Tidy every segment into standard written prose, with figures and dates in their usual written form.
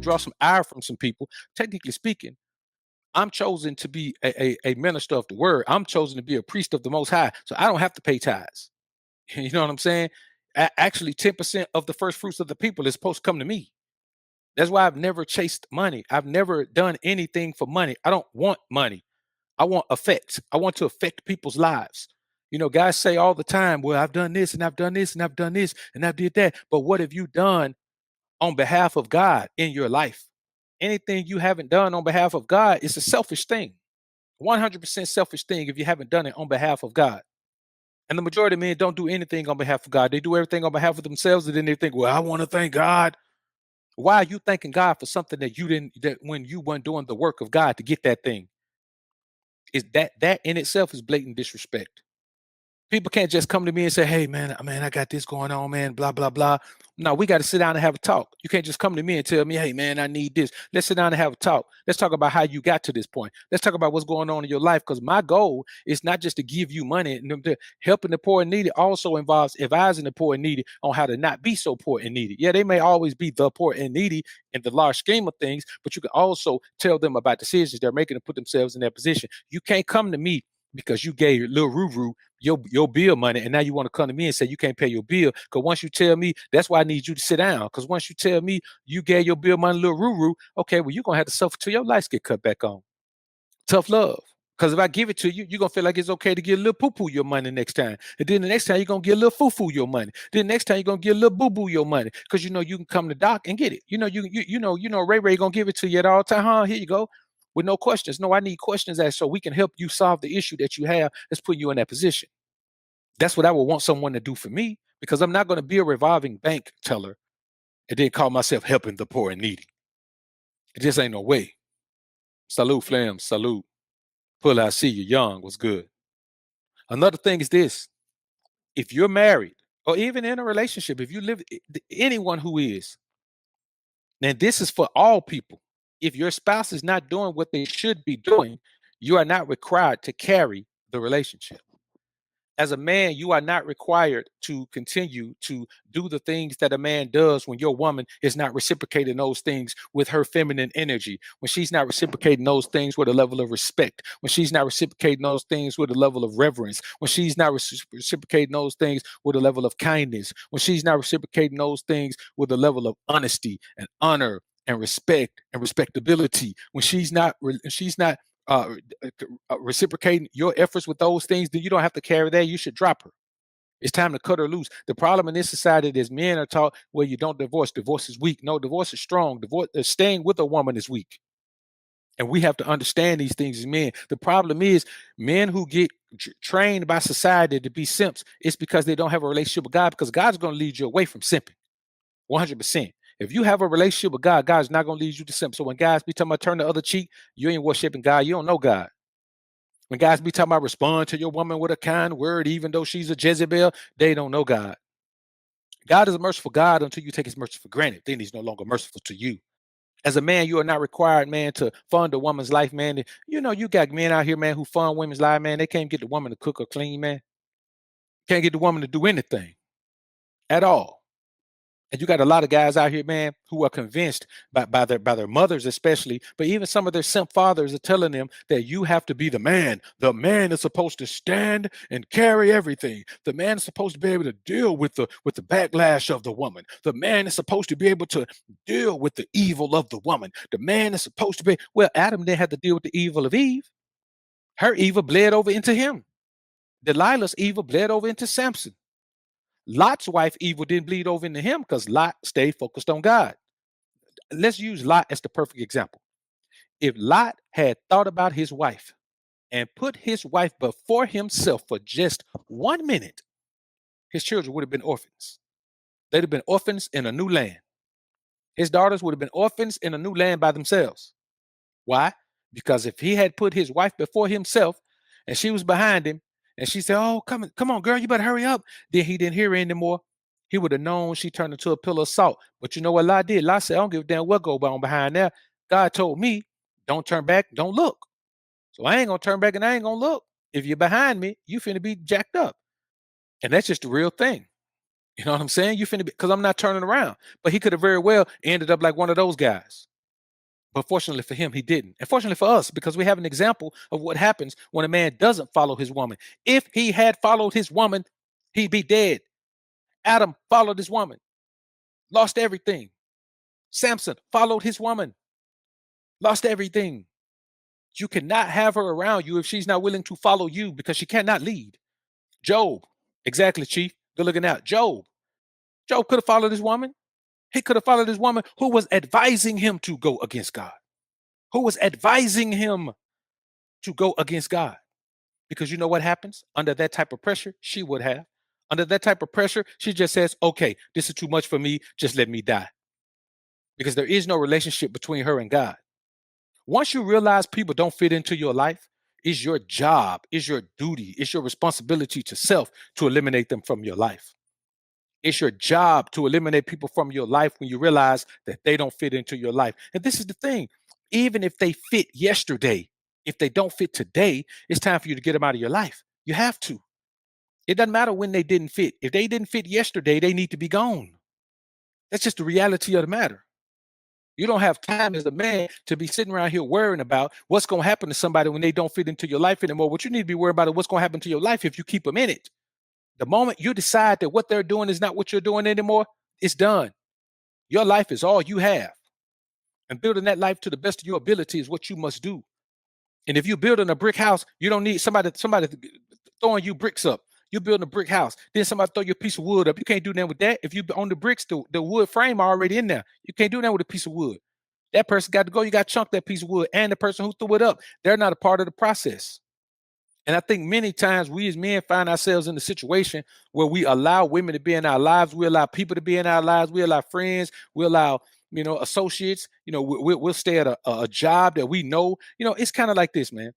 draw some ire from some people. Technically speaking, I'm chosen to be a minister of the word. I'm chosen to be a priest of the Most High. So I don't have to pay tithes. You know what I'm saying? Actually, 10% of the first fruits of the people is supposed to come to me. That's why I've never chased money. I've never done anything for money. I don't want money. I want effects. I want to affect people's lives. Guys say all the time, well, I've done this and I've done this and I've done this and I did that. But what have you done on behalf of God in your life? Anything you haven't done on behalf of God is a selfish thing. 100% selfish thing if you haven't done it on behalf of God. And the majority of men don't do anything on behalf of God. They do everything on behalf of themselves, and then they think, well, I want to thank God. Why are you thanking God for something that you didn't, that when you weren't doing the work of God to get that thing? Is that in itself is blatant disrespect. People can't just come to me and say, hey, man, I got this going on, man, blah, blah, blah. No, we got to sit down and have a talk. You can't just come to me and tell me, hey, man, I need this. Let's sit down and have a talk. Let's talk about how you got to this point. Let's talk about what's going on in your life, because my goal is not just to give you money. Helping the poor and needy also involves advising the poor and needy on how to not be so poor and needy. Yeah, they may always be the poor and needy in the large scheme of things, but you can also tell them about decisions they're making to put themselves in that position. You can't come to me because you gave little Ruru your bill money, and now you want to come to me and say you can't pay your bill. Because once you tell me, that's why I need you to sit down. Because once you tell me you gave your bill money, little Ruru, okay, well, you're gonna have to suffer till your lights get cut back on. Tough love. Because if I give it to you, you're gonna feel like it's okay to get a little poo-poo your money next time. And then the next time you're gonna get a little foo-foo your money. Then next time you're gonna get a little boo-boo your money. Because you can come to Doc and get it. Ray gonna give it to you at all time. Huh? Here you go. With no questions. No, I need questions asked so we can help you solve the issue that you have that's putting you in that position. That's what I would want someone to do for me, because I'm not going to be a revolving bank teller and then call myself helping the poor and needy. It just ain't no way. Salute, flam, salute. Pull, I see you young. What's good? Another thing is this. If you're married or even in a relationship, if you live, anyone who is, and this is for all people, if your spouse is not doing what they should be doing, you are not required to carry the relationship. As a man, you are not required to continue to do the things that a man does when your woman is not reciprocating those things with her feminine energy, when she's not reciprocating those things with a level of respect, when she's not reciprocating those things with a level of reverence, when she's not reciprocating those things with a level of kindness, when she's not reciprocating those things with a level of honesty and honor and respect and respectability, when she's not uh, reciprocating your efforts with those things, then you don't have to carry that. You should drop her. It's time to cut her loose. The problem in this society is men are taught, well, you don't divorce. Divorce is weak. No, divorce is strong. Divorce, staying with a woman is weak. And we have to understand these things as men. The problem is men who get trained by society to be simps, it's because they don't have a relationship with God, because God's going to lead you away from simping. 100%. If you have a relationship with God, God's not going to lead you to simp. So when guys be talking about turn the other cheek, you ain't worshiping God. You don't know God. When guys be talking about respond to your woman with a kind word, even though she's a Jezebel, they don't know God. God is a merciful God until you take his mercy for granted. Then he's no longer merciful to you. As a man, you are not required, man, to fund a woman's life, man. You got men out here, man, who fund women's life, man. They can't get the woman to cook or clean, man. Can't get the woman to do anything at all. And you got a lot of guys out here, man, who are convinced by their mothers, especially, but even some of their simp fathers are telling them that you have to be the man. The man is supposed to stand and carry everything. The man is supposed to be able to deal with the backlash of the woman. The man is supposed to be able to deal with the evil of the woman. The man is supposed to be, well, Adam didn't have to deal with the evil of Eve. Her evil bled over into him. Delilah's evil bled over into Samson. Lot's wife evil didn't bleed over into him because Lot stayed focused on God. Let's use Lot as the perfect example. If Lot had thought about his wife and put his wife before himself for just 1 minute, his children would have been orphans. They'd have been orphans in a new land. His daughters would have been orphans in a new land by themselves. Why? Because if he had put his wife before himself and she was behind him, and she said, oh, come on, girl, you better hurry up. Then he didn't hear her anymore. He would have known she turned into a pillar of salt. But you know what Lot did? Lot said, I don't give a damn what go on behind there. God told me, don't turn back, don't look. So I ain't going to turn back and I ain't going to look. If you're behind me, you finna be jacked up. And that's just the real thing. You know what I'm saying? You finna be, because I'm not turning around. But he could have very well ended up like one of those guys. But fortunately for him, he didn't. And fortunately for us, because we have an example of what happens when a man doesn't follow his woman. If he had followed his woman, he'd be dead. Adam followed his woman, lost everything. Samson followed his woman, lost everything. You cannot have her around you if she's not willing to follow you because she cannot lead. Job, exactly, Chief. Good looking out. Job could have followed his woman. He could have followed his woman who was advising him to go against God, who was advising him to go against God. Because you know what happens under that type of pressure? She would have. Under that type of pressure, she just says, okay, this is too much for me. Just let me die. Because there is no relationship between her and God. Once you realize people don't fit into your life, it's your job, it's your duty, it's your responsibility to self to eliminate them from your life. It's your job to eliminate people from your life when you realize that they don't fit into your life. And this is the thing, even if they fit yesterday, if they don't fit today, it's time for you to get them out of your life. You have to. It doesn't matter when they didn't fit. If they didn't fit yesterday, they need to be gone. That's just the reality of the matter. You don't have time as a man to be sitting around here worrying about what's going to happen to somebody when they don't fit into your life anymore. What you need to be worried about is what's going to happen to your life if you keep them in it. The moment you decide that what they're doing is not what you're doing anymore, it's done. Your life is all you have. And building that life to the best of your ability is what you must do. And if you're building a brick house, you don't need somebody throwing you bricks up. You're building a brick house. Then somebody throw you a piece of wood up. You can't do that with that. If you own the bricks, the wood frame already in there. You can't do that with a piece of wood. That person got to go. You got to chunk that piece of wood. And the person who threw it up, they're not a part of the process. And I think many times we as men find ourselves in a situation where we allow women to be in our lives. We allow people to be in our lives. We allow friends. We allow, associates. We'll stay at a job that we know. It's kind of like this, man.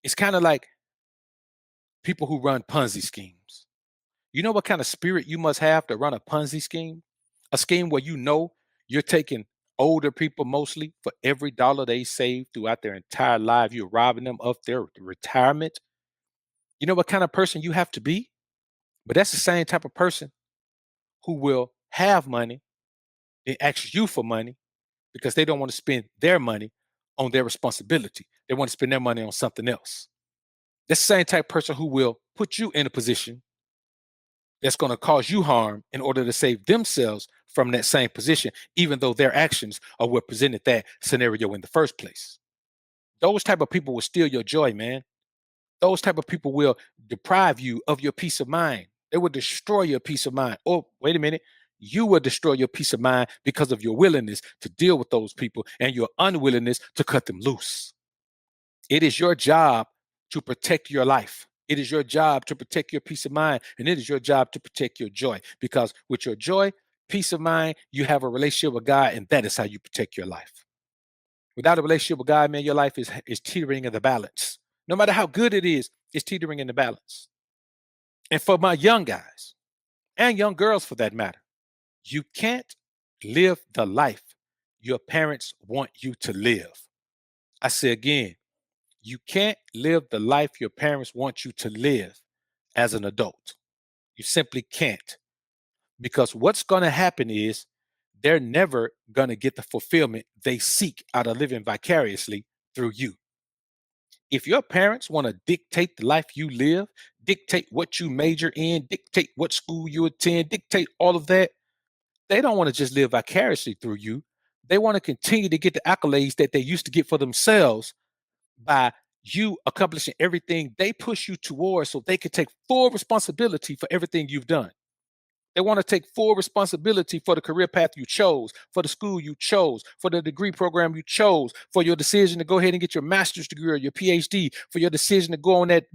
It's kind of like people who run Ponzi schemes. You know what kind of spirit you must have to run a Ponzi scheme? A scheme where you're taking older people mostly for every dollar they save throughout their entire life. You're robbing them of their retirement. You know what kind of person you have to be? But that's the same type of person who will have money and ask you for money because they don't want to spend their money on their responsibility. They want to spend their money on something else. That's the same type of person who will put you in a position that's going to cause you harm in order to save themselves from that same position, even though their actions are what presented that scenario in the first place. Those type of people will steal your joy, man. Those type of people will deprive you of your peace of mind. They will destroy your peace of mind. Oh, wait a minute. You will destroy your peace of mind because of your willingness to deal with those people and your unwillingness to cut them loose. It is your job to protect your life. It is your job to protect your peace of mind, and it is your job to protect your joy. Because with your joy, peace of mind, you have a relationship with God, and that is how you protect your life. Without a relationship with God, man, your life is teetering in the balance. No matter how good it is, it's teetering in the balance. And for my young guys and young girls for that matter, you can't live the life your parents want you to live. I say again, you can't live the life your parents want you to live as an adult. You simply can't. Because what's going to happen is they're never going to get the fulfillment they seek out of living vicariously through you. If your parents want to dictate the life you live, dictate what you major in, dictate what school you attend, dictate all of that, they don't want to just live vicariously through you. They want to continue to get the accolades that they used to get for themselves by you accomplishing everything they push you towards so they can take full responsibility for everything you've done. They want to take full responsibility for the career path you chose, for the school you chose, for the degree program you chose, for your decision to go ahead and get your master's degree or your PhD, for your decision to go on that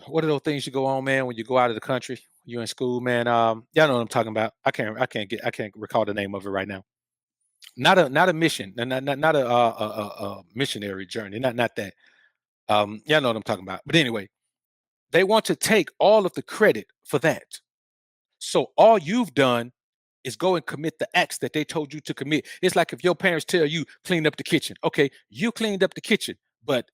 what are those things you go on, man, when you go out of the country? You're in school, man. Y'all know what I'm talking about. I can't recall the name of it right now. Not a mission, not a missionary journey, not that. Y'all know what I'm talking about. But anyway, they want to take all of the credit for that. So all you've done is go and commit the acts that they told you to commit. It's like if your parents tell you clean up the kitchen. Okay, you cleaned up the kitchen, but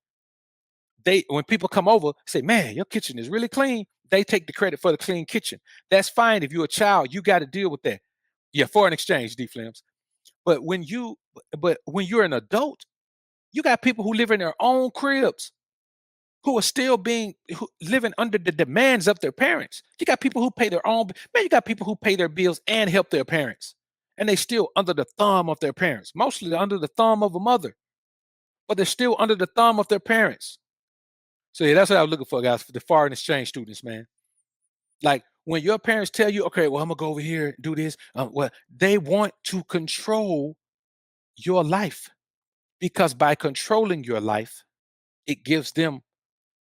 when people come over say, man, your kitchen is really clean. They take the credit for the clean kitchen. That's fine. If you're a child, you got to deal with that. Yeah, foreign exchange, D Flims. But when you But when you're an adult, you got people who live in their own cribs who are still living under the demands of their parents. You got people who pay their own man. You got people who pay their bills and help their parents, and they still under the thumb of their parents. Mostly they're under the thumb of a mother, but they're still under the thumb of their parents. So yeah, that's what I was looking for, guys, for the foreign exchange students, man. Like when your parents tell you, okay, well, I'm gonna go over here and do this. Well, they want to control your life because by controlling your life, it gives them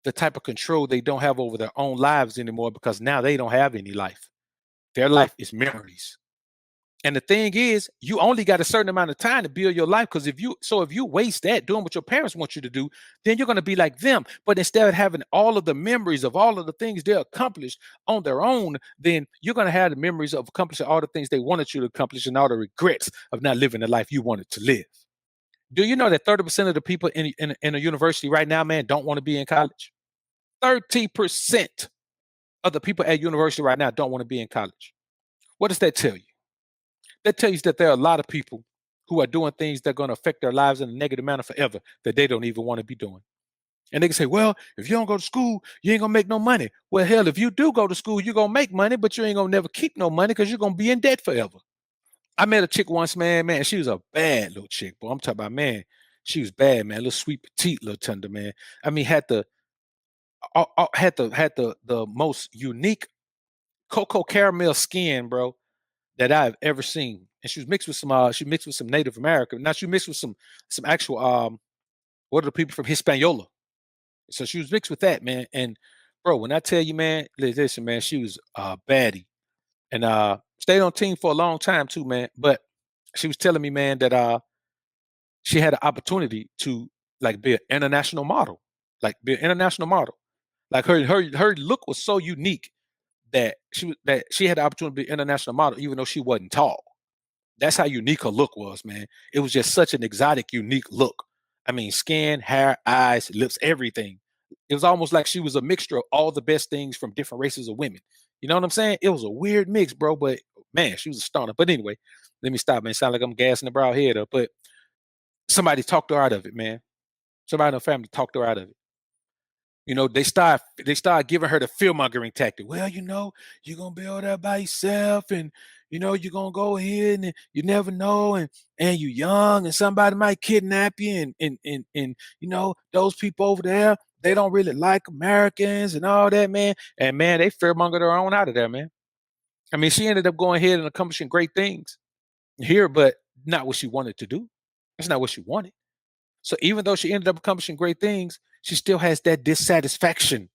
the type of control they don't have over their own lives anymore because now they don't have any life. Their life is memories. And the thing is, you only got a certain amount of time to build your life because if you waste that doing what your parents want you to do, then you're going to be like them. But instead of having all of the memories of all of the things they accomplished on their own, then you're going to have the memories of accomplishing all the things they wanted you to accomplish and all the regrets of not living the life you wanted to live. Do you know that 30% of the people in a university right now, man, don't want to be in college? 30% of the people at university right now don't want to be in college. What does that tell you? That tells you that there are a lot of people who are doing things that are going to affect their lives in a negative manner forever that they don't even want to be doing. And they can say, well, if you don't go to school, you ain't gonna make no money. Well, hell, if you do go to school, you're gonna make money, but you ain't gonna never keep no money because you're gonna be in debt forever. I met a chick once, man, she was a bad little chick, but I'm talking about, man, she was bad, man, little sweet petite, little tender, man. I mean, had the most unique cocoa caramel skin, bro, that I've ever seen. And she mixed with some Native American. Now she mixed with some actual what are the people from Hispaniola. So she was mixed with that, man. And bro, when I tell you, man, listen, man, she was baddie. And stayed on team for a long time too, man. But she was telling me, man, that she had an opportunity to like be an international model. Like be an international model. Like her look was so unique that she had the opportunity to be an international model, even though she wasn't tall. That's how unique her look was, man. It was just such an exotic, unique look. I mean, skin, hair, eyes, lips, everything. It was almost like she was a mixture of all the best things from different races of women. You know what I'm saying? It was a weird mix, bro. But man, she was a stunner. But anyway, let me stop, man. Sound like I'm gassing the brow head up. But somebody talked her out of it, man. Somebody in her family talked her out of it. They start giving her the fear mongering tactic. Well, you're gonna be all that by yourself, and you're gonna go ahead and you never know, and you're young, and somebody might kidnap you, and those people over there, they don't really like Americans and all that, man. And man, they fear mongered her own out of there, man. I mean, she ended up going ahead and accomplishing great things here, but not what she wanted to do. That's not what she wanted. So even though she ended up accomplishing great things, she still has that dissatisfaction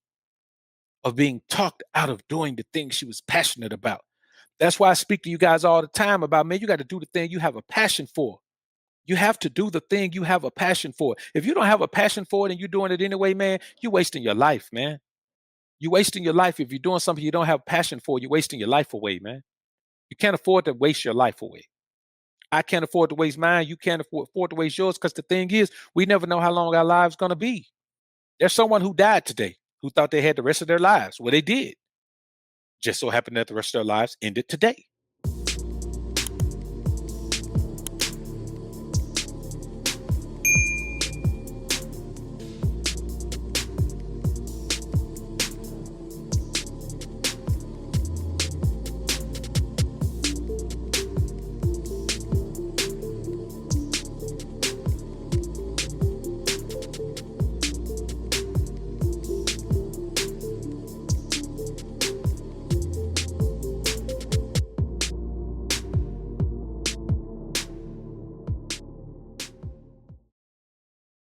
of being talked out of doing the things she was passionate about. That's why I speak to you guys all the time about, man, you got to do the thing you have a passion for. You have to do the thing you have a passion for. If you don't have a passion for it and you're doing it anyway, man, you're wasting your life, man. You're wasting your life. If you're doing something you don't have passion for, you're wasting your life away, man. You can't afford to waste your life away. I can't afford to waste mine. You can't afford to waste yours because the thing is, we never know how long our lives going to be. There's someone who died today who thought they had the rest of their lives. Well, they did. Just so happened that the rest of their lives ended today.